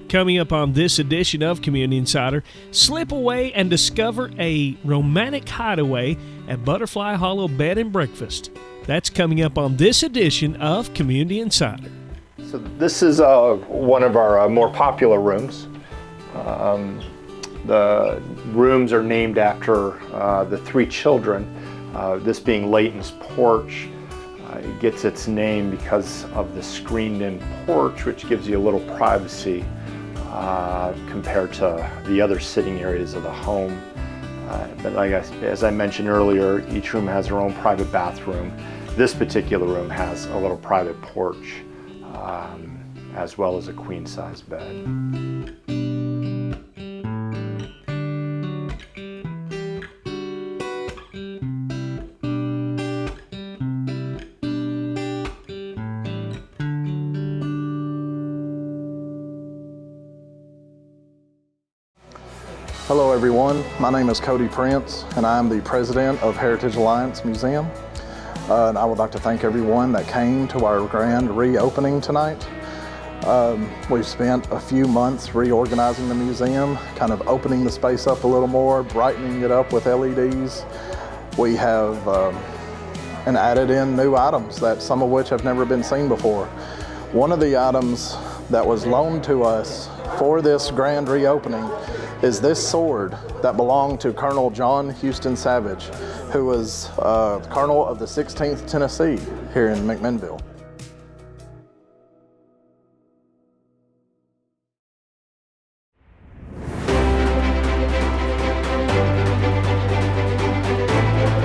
Coming up on this edition of Community Insider, slip away and discover a romantic hideaway at Butterfly Hollow Bed and Breakfast. That's coming up on this edition of Community Insider. So this is one of our more popular rooms. The rooms are named after the three children, this being Layton's porch. It gets its name because of the screened-in porch, which gives you a little privacy compared to the other sitting areas of the home. But as I mentioned earlier, each room has their own private bathroom. This particular room has a little private porch, as well as a queen-size bed. Hello everyone, my name is Cody Prince and I am the president of Heritage Alliance Museum. And I would like to thank everyone that came to our grand reopening tonight. We've spent a few months reorganizing the museum, kind of opening the space up a little more, brightening it up with LEDs. We have and added in new items, that some of which have never been seen before. One of the items that was loaned to us for this grand reopening is this sword that belonged to Colonel John Houston Savage, who was Colonel of the 16th Tennessee here in McMinnville.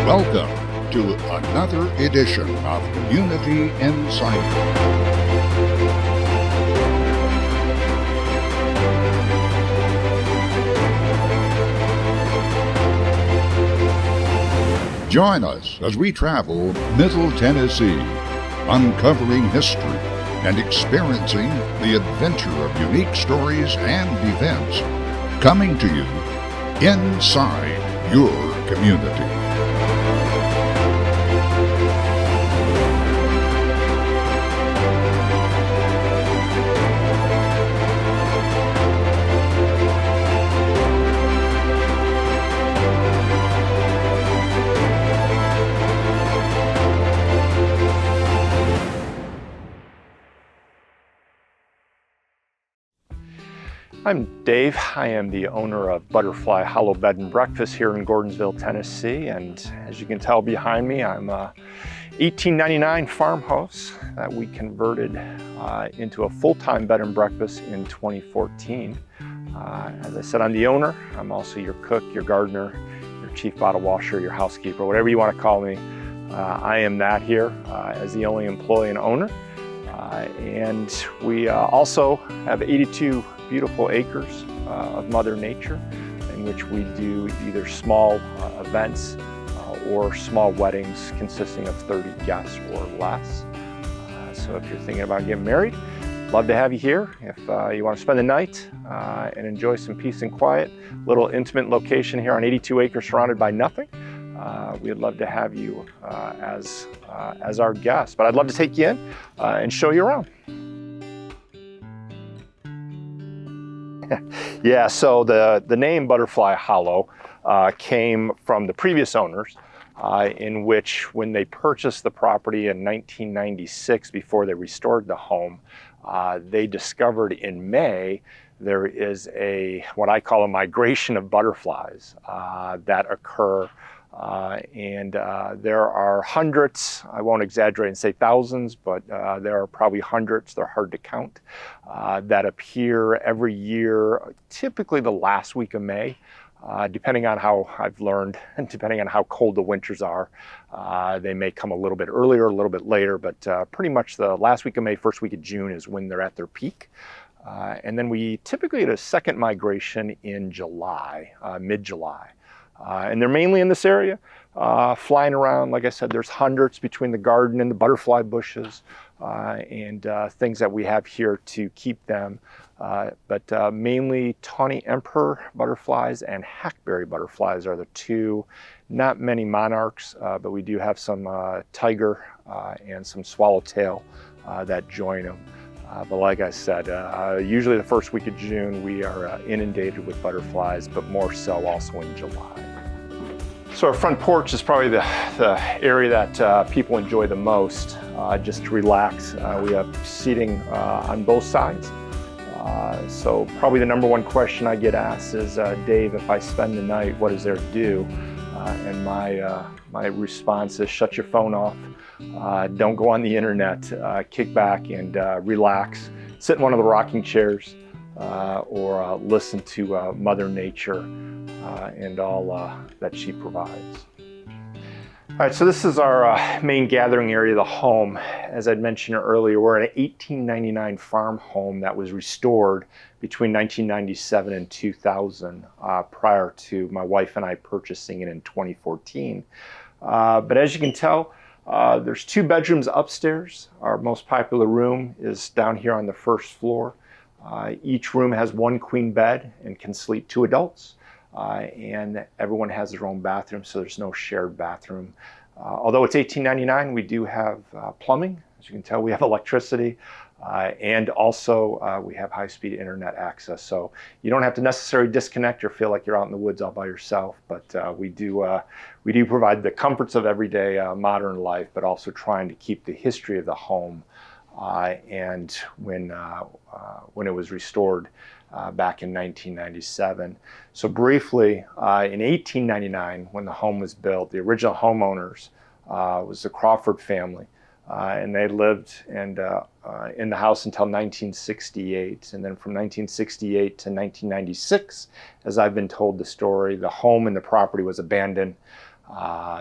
Welcome to another edition of Community Insider. Join us as we travel Middle Tennessee, uncovering history and experiencing the adventure of unique stories and events coming to you inside your community. I'm Dave. I am the owner of Butterfly Hollow Bed and Breakfast here in Gordonsville, Tennessee. And as you can tell behind me, I'm a 1899 farmhouse that we converted into a full-time bed and breakfast in 2014. As I said, I'm the owner. I'm also your cook, your gardener, your chief bottle washer, your housekeeper, whatever you want to call me. I am that here as the only employee and owner. And we also have 82 beautiful acres of Mother Nature in which we do either small events or small weddings consisting of 30 guests or less. So if you're thinking about getting married, love to have you here. If you want to spend the night and enjoy some peace and quiet, little intimate location here on 82 acres surrounded by nothing, we'd love to have you as our guest. But I'd love to take you in and show you around. Yeah, so the name Butterfly Hollow came from the previous owners, in which when they purchased the property in 1996, before they restored the home, they discovered in May there is what I call a migration of butterflies that occur. And there are hundreds, I won't exaggerate and say thousands, but there are probably hundreds, they're hard to count, that appear every year, typically the last week of May, depending on how I've learned and depending on how cold the winters are. They may come a little bit earlier, a little bit later, but pretty much the last week of May, first week of June is when they're at their peak. And then we typically get a second migration in July, mid-July. And they're mainly in this area, flying around. Like I said, there's hundreds between the garden and the butterfly bushes and things that we have here to keep them. But mainly tawny emperor butterflies and hackberry butterflies are the two. Not many monarchs, but we do have some tiger and some swallowtail that join them. But like I said, usually the first week of June we are inundated with butterflies, but more so also in July. So our front porch is probably the area that people enjoy the most, just to relax. We have seating on both sides. So probably the number one question I get asked is, Dave, if I spend the night, what is there to do? And my response is, shut your phone off. Don't go on the internet. Kick back and relax. Sit in one of the rocking chairs or listen to Mother Nature and all that she provides. All right, so this is our main gathering area of the home. As I'd mentioned earlier, we're in an 1899 farm home that was restored between 1997 and 2000, prior to my wife and I purchasing it in 2014. But as you can tell, there's 2 bedrooms upstairs. Our most popular room is down here on the first floor. Each room has 1 queen bed and can sleep 2 adults. And everyone has their own bathroom, so there's no shared bathroom. Although it's 1899, we do have plumbing. As you can tell, we have electricity, and also we have high-speed internet access. So you don't have to necessarily disconnect or feel like you're out in the woods all by yourself. But we do provide the comforts of everyday modern life, but also trying to keep the history of the home. And when it was restored back in 1997. So briefly, in 1899, when the home was built, the original homeowners was the Crawford family, and they lived in the house until 1968. And then from 1968 to 1996, as I've been told the story, the home and the property was abandoned.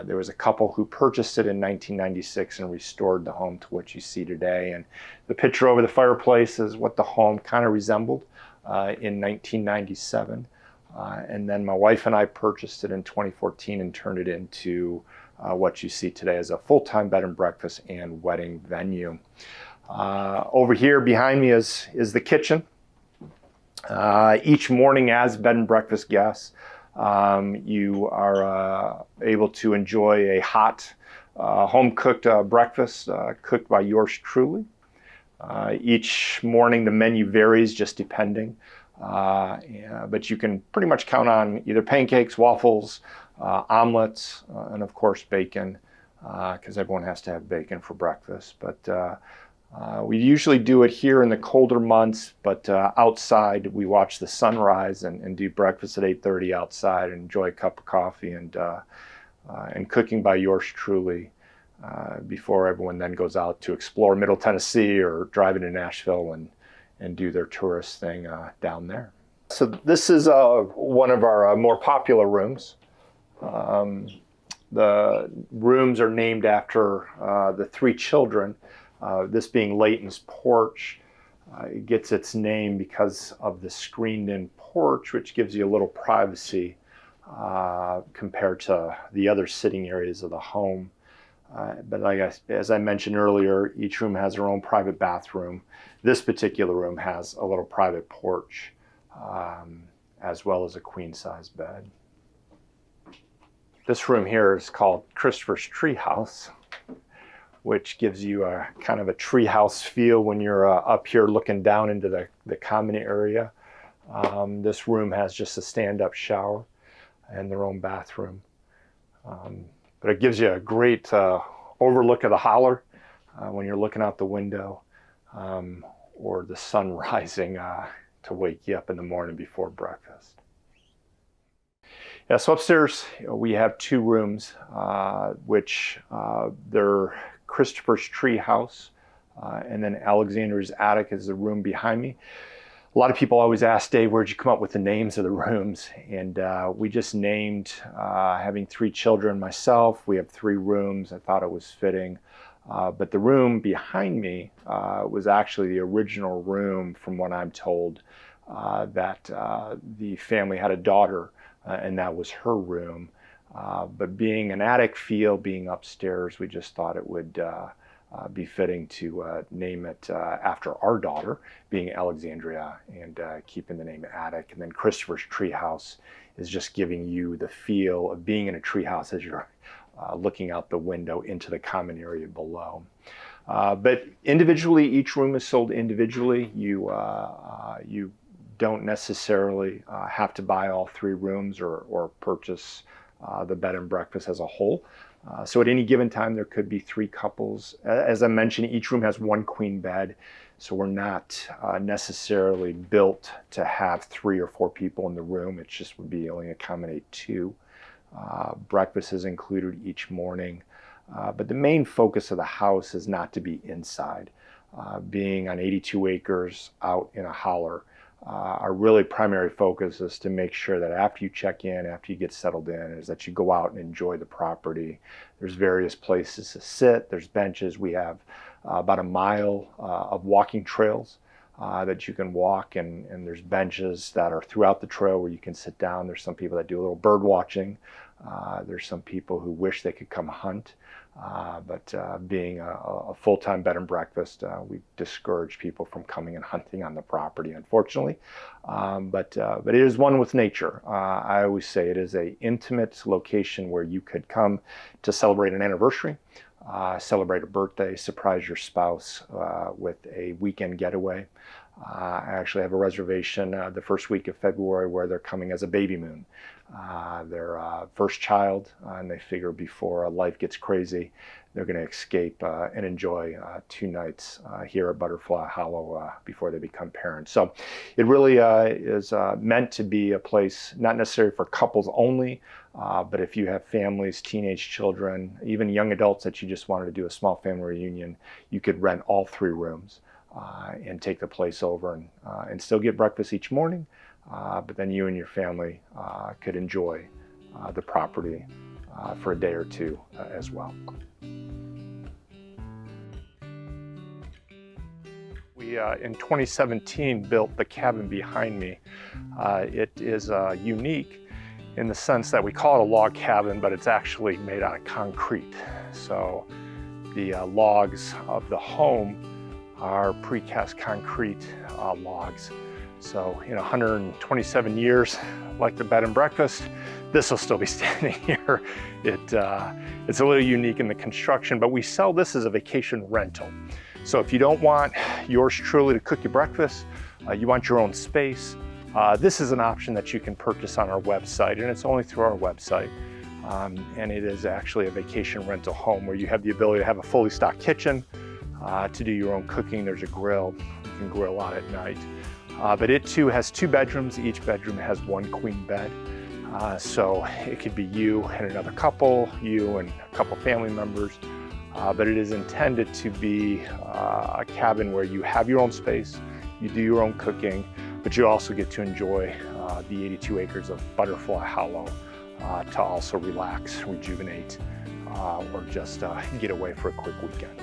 There was a couple who purchased it in 1996 and restored the home to what you see today. And the picture over the fireplace is what the home kind of resembled in 1997. And then my wife and I purchased it in 2014 and turned it into what you see today as a full-time bed and breakfast and wedding venue. Over here behind me is the kitchen. Each morning as bed and breakfast guests, you are able to enjoy a hot home-cooked breakfast cooked by yours truly. Each morning the menu varies just depending, but you can pretty much count on either pancakes, waffles, omelets, and of course bacon, because everyone has to have bacon for breakfast. But we usually do it here in the colder months, but outside we watch the sunrise and do breakfast at 8:30 outside and enjoy a cup of coffee and cooking by yours truly before everyone then goes out to explore Middle Tennessee or drive into Nashville and do their tourist thing down there. So this is one of our more popular rooms. The rooms are named after the 3 children. This being Layton's porch. It gets its name because of the screened-in porch, which gives you a little privacy compared to the other sitting areas of the home. But as I mentioned earlier, each room has their own private bathroom. This particular room has a little private porch, as well as a queen-size bed. This room here is called Christopher's Treehouse, which gives you a kind of a treehouse feel when you're up here looking down into the common area. This room has just a stand-up shower and their own bathroom. But it gives you a great overlook of the holler when you're looking out the window, or the sun rising to wake you up in the morning before breakfast. Yeah, so upstairs we have 2 rooms, which they're Christopher's Treehouse, and then Alexandria's Attic is the room behind me. A lot of people always ask, Dave, where'd you come up with the names of the rooms? And we just named, having 3 children myself, we have 3 rooms. I thought it was fitting. But the room behind me was actually the original room, from what I'm told, that the family had a daughter, and that was her room. But being an attic feel, being upstairs, we just thought it would be fitting to name it after our daughter, being Alexandria, and keeping the name Attic. And then Christopher's Treehouse is just giving you the feel of being in a treehouse as you're looking out the window into the common area below. But individually, each room is sold individually. You don't necessarily have to buy all 3 rooms or purchase the bed and breakfast as a whole. So at any given time, there could be 3 couples. As I mentioned, each room has 1 queen bed. So we're not necessarily built to have 3 or 4 people in the room. It just would be only accommodate 2. Breakfast is included each morning. But the main focus of the house is not to be inside. Being on 82 acres out in a holler, our really primary focus is to make sure that after you check in, after you get settled in, is that you go out and enjoy the property. There's various places to sit, there's benches. We have about a mile of walking trails that you can walk, and there's benches that are throughout the trail where you can sit down. There's some people that do a little bird watching. There's some people who wish they could come hunt. But being a full-time bed and breakfast, we discourage people from coming and hunting on the property, unfortunately. But it is one with nature. I always say it is an intimate location where you could come to celebrate an anniversary, celebrate a birthday, surprise your spouse with a weekend getaway. I actually have a reservation the first week of February where they're coming as a baby moon. Their first child, and they figure before life gets crazy, they're going to escape and enjoy 2 nights here at Butterfly Hollow before they become parents. So it really is meant to be a place not necessarily for couples only, but if you have families, teenage children, even young adults that you just wanted to do a small family reunion, you could rent all 3 rooms and take the place over and still get breakfast each morning. But then you and your family could enjoy the property for a day or 2 as well. We, in 2017, built the cabin behind me. It is unique in the sense that we call it a log cabin, but it's actually made out of concrete. So the logs of the home are precast concrete logs. So in 127 years, like the bed and breakfast, this will still be standing here. It's a little unique in the construction, but we sell this as a vacation rental. So if you don't want yours truly to cook your breakfast, you want your own space, this is an option that you can purchase on our website, and it's only through our website. And it is actually a vacation rental home where you have the ability to have a fully stocked kitchen, to do your own cooking. There's a grill, you can grill out at night. But it too has 2 bedrooms. Each bedroom has 1 queen bed. So it could be you and another couple, you and a couple family members. But it is intended to be a cabin where you have your own space, you do your own cooking, but you also get to enjoy the 82 acres of Butterfly Hollow to also relax, rejuvenate, or just get away for a quick weekend.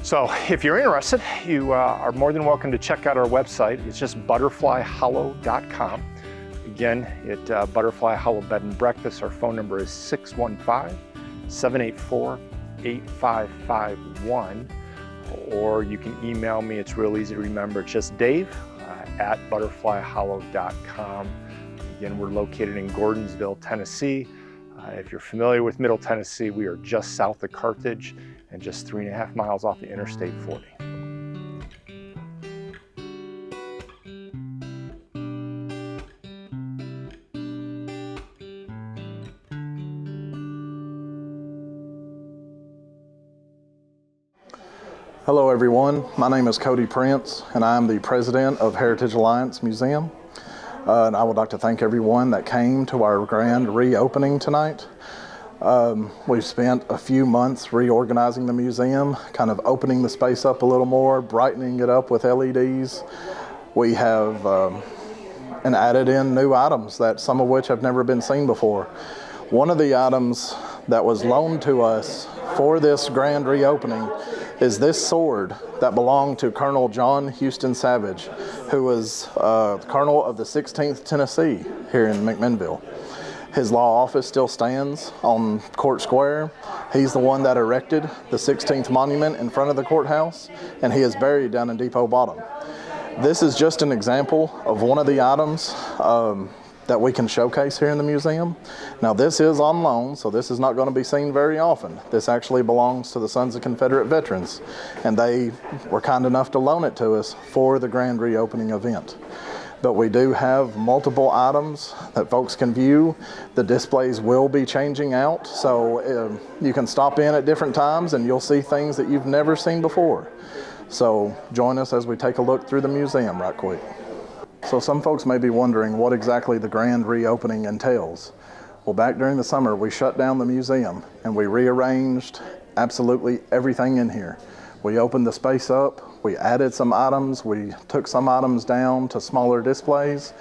So if you're interested, you are more than welcome to check out our website. It's just butterflyhollow.com. Again, at Butterfly Hollow Bed and Breakfast, our phone number is 615-784-8551. Or you can email me. It's real easy to remember. It's just Dave at butterflyhollow.com. Again, we're located in Gordonsville, Tennessee. If you're familiar with Middle Tennessee, we are just south of Carthage and just 3.5 miles off the Interstate 40. Hello everyone, my name is Cody Prince and I'm the president of Heritage Alliance Museum. And I would like to thank everyone that came to our grand reopening tonight. We've spent a few months reorganizing the museum, kind of opening the space up a little more, brightening it up with LEDs. We have and added in new items that some of which have never been seen before. One of the items that was loaned to us for this grand reopening is this sword that belonged to Colonel John Houston Savage, who was Colonel of the 16th Tennessee here in McMinnville. His law office still stands on Court Square. He's the one that erected the 16th monument in front of the courthouse, and he is buried down in Depot Bottom. This is just an example of one of the items that we can showcase here in the museum. Now this is on loan, so this is not going to be seen very often. This actually belongs to the Sons of Confederate Veterans, and they were kind enough to loan it to us for the grand reopening event. But we do have multiple items that folks can view. The displays will be changing out, so you can stop in at different times and you'll see things that you've never seen before. So join us as we take a look through the museum right quick. So some folks may be wondering what exactly the grand reopening entails. Well, back during the summer, we shut down the museum and we rearranged absolutely everything in here. We opened the space up, we added some items, we took some items down to smaller displays.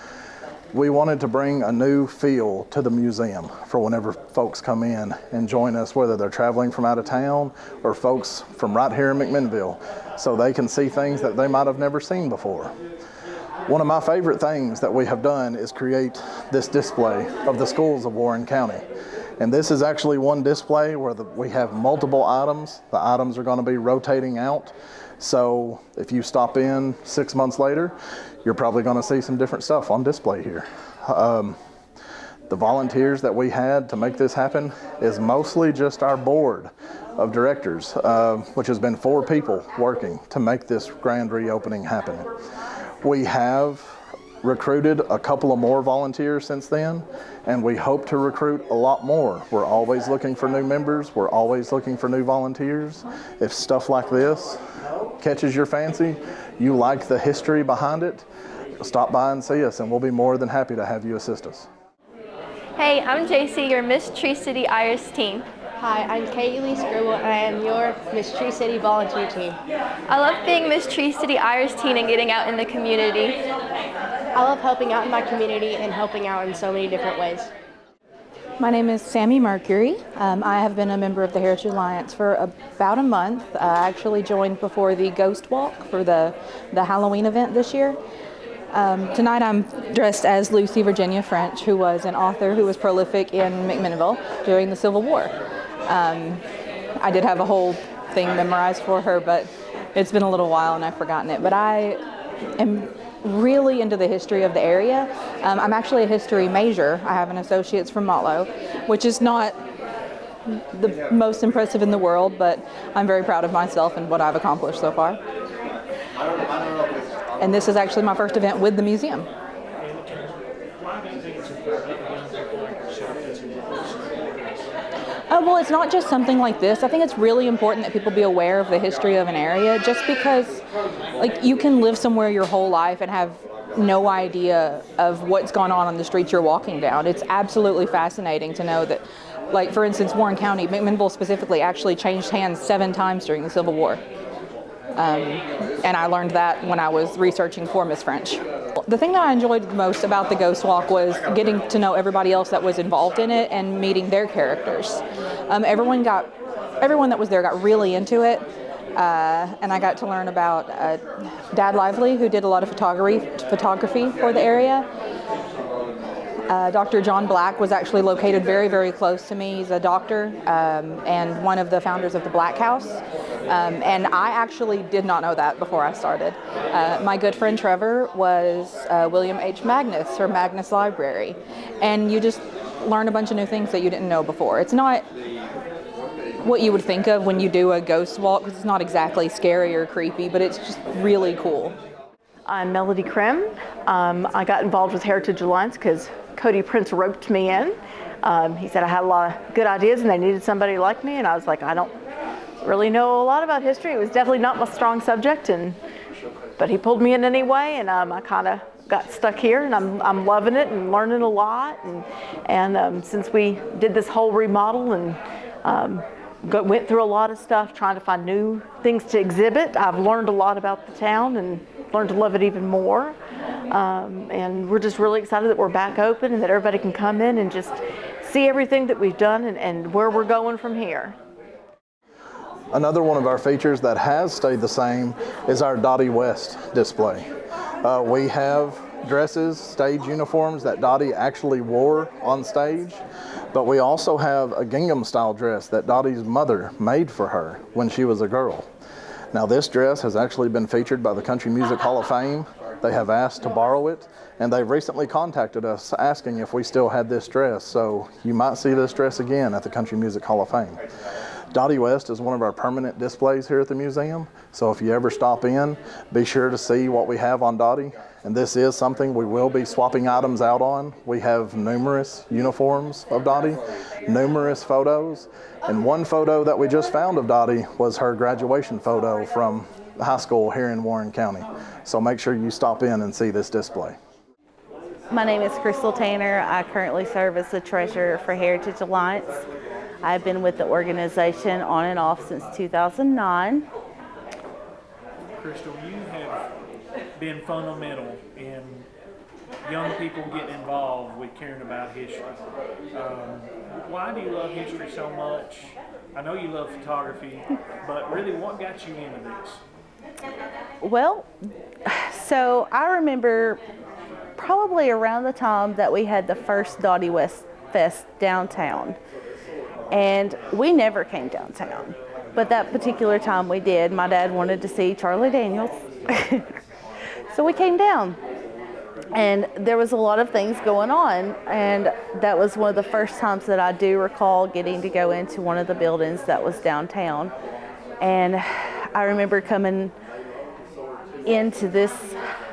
We wanted to bring a new feel to the museum for whenever folks come in and join us, whether they're traveling from out of town or folks from right here in McMinnville, so they can see things that they might have never seen before. One of my favorite things that we have done is create this display of the schools of Warren County. And this is actually one display where we have multiple items. The items are going to be rotating out. So if you stop in 6 months later, you're probably going to see some different stuff on display here. The volunteers that we had to make this happen is mostly just our board of directors, which has been 4 people working to make this grand reopening happen. We have recruited a couple of more volunteers since then, and we hope to recruit a lot more. We're always looking for new members. We're always looking for new volunteers. If stuff like this catches your fancy, you like the history behind it, stop by and see us, and we'll be more than happy to have you assist us. Hey, I'm JC, your Miss Tree City Iris teen. Hi, I'm Kaylee Scribble, and I am your Miss Tree City volunteer team. I love being Miss Tree City Iris teen and getting out in the community. I love helping out in my community and helping out in so many different ways. My name is Sammy Mercury. I have been a member of the Heritage Alliance for about a month. I actually joined before the Ghost Walk for the Halloween event this year. Tonight I'm dressed as Lucy Virginia French, who was an author who was prolific in McMinnville during the Civil War. I did have a whole thing memorized for her, but it's been a little while and I've forgotten it. But I am really into the history of the area. I'm actually a history major. I have an associate's from Motlow, which is not the most impressive in the world, but I'm very proud of myself and what I've accomplished so far. And this is actually my first event with the museum. Well, it's not just something like this. I think it's really important that people be aware of the history of an area, just because like you can live somewhere your whole life and have no idea of what's gone on the streets you're walking down. It's absolutely fascinating to know that, like for instance, Warren County, McMinnville specifically, actually changed hands 7 times during the Civil War. And I learned that when I was researching for Miss French. The thing that I enjoyed most about the Ghost Walk was getting to know everybody else that was involved in it and meeting their characters. Everyone that was there got really into it, and I got to learn about Dad Lively, who did a lot of photography for the area. Dr. John Black was actually located very, very close to me. He's a doctor and one of the founders of the Black House. And I actually did not know that before I started. My good friend Trevor was William H. Magnus, or Magnus Library. And you just learn a bunch of new things that you didn't know before. It's not what you would think of when you do a ghost walk, because it's not exactly scary or creepy, but it's just really cool. I'm Melody Krim. I got involved with Heritage Alliance because Cody Prince roped me in. He said I had a lot of good ideas and they needed somebody like me, and I was like, I don't really know a lot about history. It was definitely not my strong subject, but he pulled me in anyway, and I kind of got stuck here, and I'm loving it and learning a lot. And since we did this whole remodel and went through a lot of stuff trying to find new things to exhibit, I've learned a lot about the town and learned to love it even more. And we're just really excited that we're back open and that everybody can come in and just see everything that we've done and where we're going from here. Another one of our features that has stayed the same is our Dottie West display. We have dresses, stage uniforms that Dottie actually wore on stage, but we also have a gingham style dress that Dottie's mother made for her when she was a girl. Now this dress has actually been featured by the Country Music Hall of Fame They have asked to borrow it, and they've recently contacted us asking if we still had this dress, so you might see this dress again at the Country Music Hall of Fame. Dottie West is one of our permanent displays here at the museum, so if you ever stop in, be sure to see what we have on Dottie. And this is something we will be swapping items out on. We have numerous uniforms of Dottie, numerous photos, and one photo that we just found of Dottie was her graduation photo from the high school here in Warren County. So make sure you stop in and see this display. My name is Crystal Tanner. I currently serve as the treasurer for Heritage Alliance. I've been with the organization on and off since 2009. Crystal, you have been fundamental in young people getting involved with caring about history. Why do you love history so much? I know you love photography, but really what got you into this? Well, so I remember probably around the time that we had the first Dottie West Fest downtown. And we never came downtown, but that particular time we did. My dad wanted to see Charlie Daniels, so we came down. And there was a lot of things going on, and that was one of the first times that I do recall getting to go into one of the buildings that was downtown. And I remember coming into this,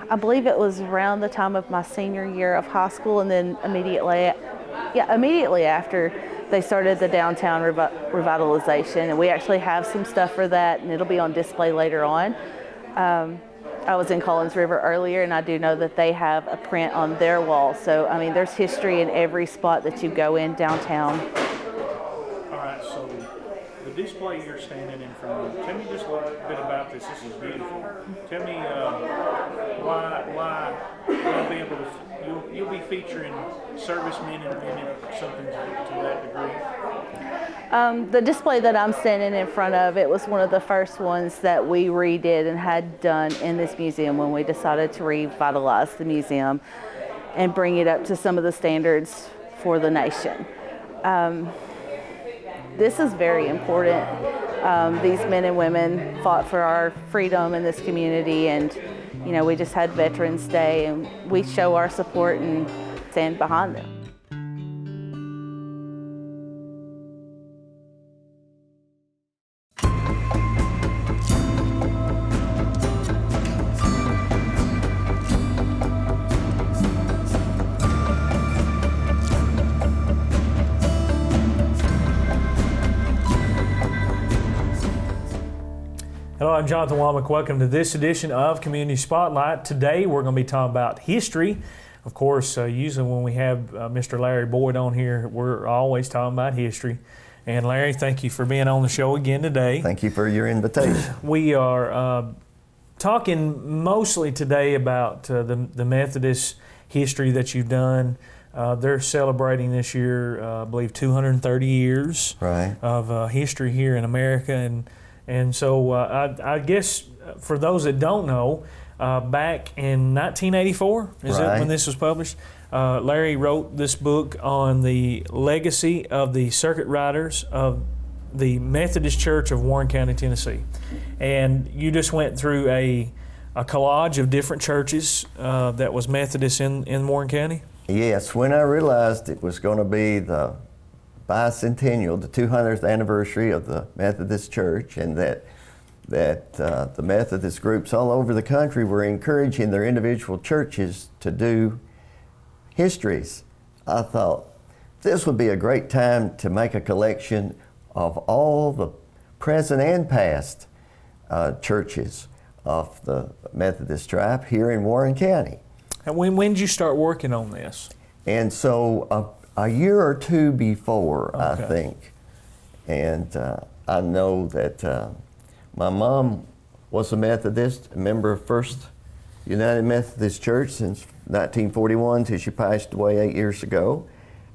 I believe it was around the time of my senior year of high school, and then immediately after they started the downtown revitalization, and we actually have some stuff for that, and it'll be on display later on. I was in Collins River earlier, and I do know that they have a print on their wall. So, I mean, there's history in every spot that you go in downtown. All right, so the display you're standing in front of, tell me just a little bit about this. This is beautiful. Tell me why you'll be able to, you'll be featuring servicemen and women, something to that degree. The display that I'm standing in front of, it was one of the first ones that we redid and had done in this museum when we decided to revitalize the museum and bring it up to some of the standards for the nation. This is very important. These men and women fought for our freedom in this community, and you know, we just had Veterans Day, and we show our support and stand behind them. Hello, I'm Jonathan Womack. Welcome to this edition of Community Spotlight. Today we're going to be talking about history. Of course, usually when we have Mr. Larry Boyd on here, we're always talking about history. And Larry, thank you for being on the show again today. Thank you for your invitation. We are talking mostly today about the Methodist history that you've done. They're celebrating this year, I believe, 230 years of history here in America. And so I guess for those that don't know, back in 1984, is it when this was published? Larry wrote this book on the legacy of the circuit riders of the Methodist Church of Warren County, Tennessee. And you just went through a collage of different churches that was Methodist in Warren County? Yes, when I realized it was going to be the bicentennial, the 200th anniversary of the Methodist Church, and that the Methodist groups all over the country were encouraging their individual churches to do histories, I thought this would be a great time to make a collection of all the present and past churches of the Methodist tribe here in Warren County. And when did you start working on this? And so a year or two before, I think. And I know that my mom was a Methodist, a member of First United Methodist Church since 1941 till she passed away 8 years ago.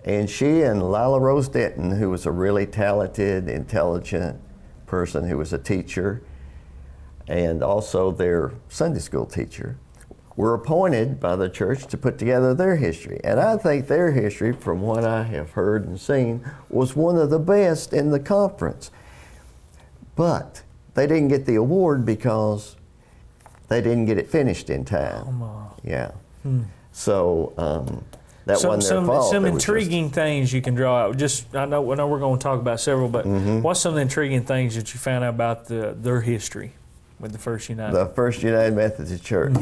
And she and Lila Rose Denton, who was a really talented, intelligent person who was a teacher and also their Sunday school teacher, were appointed by the church to put together their history. And I think their history, from what I have heard and seen, was one of the best in the conference. But they didn't get the award because they didn't get it finished in time. Yeah. So that wasn't their fault. Some intriguing things you can draw out. Just I know we're going to talk about several, but what's some of the intriguing things that you found out about their history with the First United? The First United Methodist Church.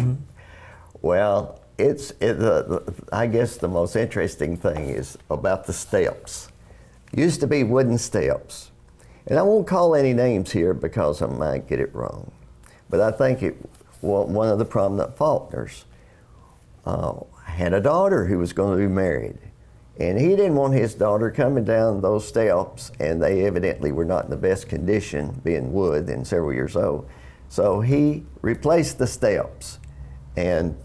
Well, I guess the most interesting thing is about the steps. Used to be wooden steps. And I won't call any names here because I might get it wrong. But I think one of the prominent Faulkners had a daughter who was going to be married. And he didn't want his daughter coming down those steps, and they evidently were not in the best condition, being wood and several years old. So he replaced the steps and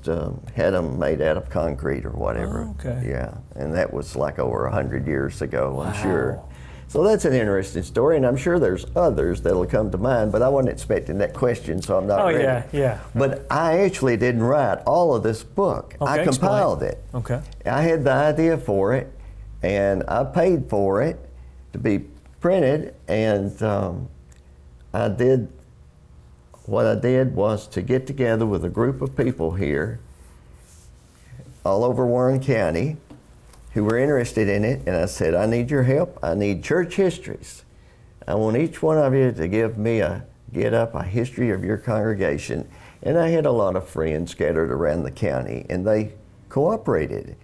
had them made out of concrete or whatever. Oh, okay. Yeah, and that was like over 100 years ago, I'm sure. So that's an interesting story, and I'm sure there's others that'll come to mind, but I wasn't expecting that question, so I'm not ready. Oh, yeah. But I actually didn't write all of this book. Okay, I compiled explain. it. Okay. I had the idea for it, and I paid for it to be printed, and what I did was to get together with a group of people here all over Warren County who were interested in it, and I said, I need your help. I need church histories. I want each one of you to get up a history of your congregation. And I had a lot of friends scattered around the county, and they cooperated.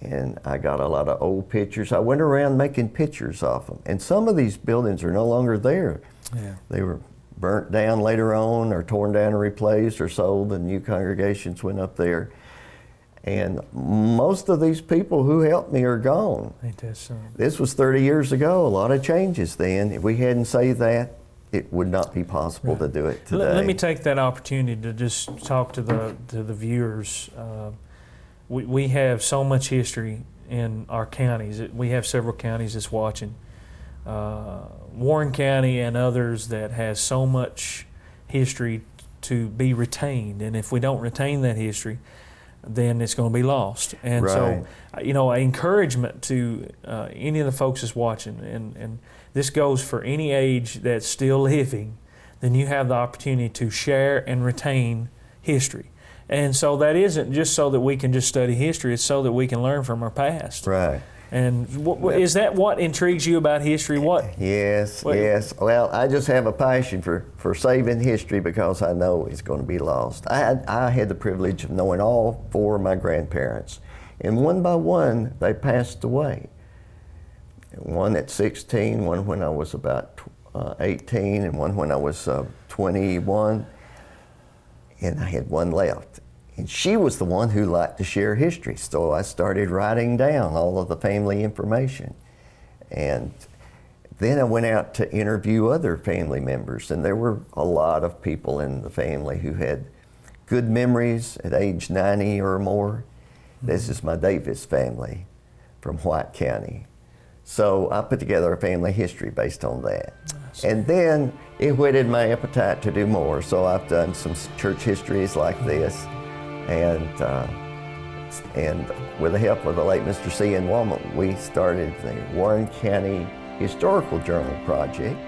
And I got a lot of old pictures. I went around making pictures of them. And some of these buildings are no longer there. Yeah. They were burnt down later on, or torn down and replaced, or sold, and new congregations went up there. And most of these people who helped me are gone. Ain't that something? This was 30 years ago, a lot of changes then. If we hadn't saved that, it would not be possible to do it today. Let me take that opportunity to just talk to the viewers. We have so much history in our counties. We have several counties that's watching. Warren County and others that has so much history to be retained. And if we don't retain that history, then it's going to be lost. And so, encouragement to any of the folks that's watching, and this goes for any age that's still living, then you have the opportunity to share and retain history. And so that isn't just so that we can just study history, it's so that we can learn from our past. Right. And is that what intrigues you about history? Yes. Well, I just have a passion for saving history because I know it's going to be lost. I had the privilege of knowing all four of my grandparents. And one by one, they passed away. One at 16, one when I was about 18, and one when I was 21. And I had one left. And she was the one who liked to share history, so I started writing down all of the family information. And then I went out to interview other family members, and there were a lot of people in the family who had good memories at age 90 or more. This is my Davis family from White County. So I put together a family history based on that. And then it whetted my appetite to do more, so I've done some church histories like this. And with the help of the late Mr. C.N. Womack, we started the Warren County Historical Journal Project.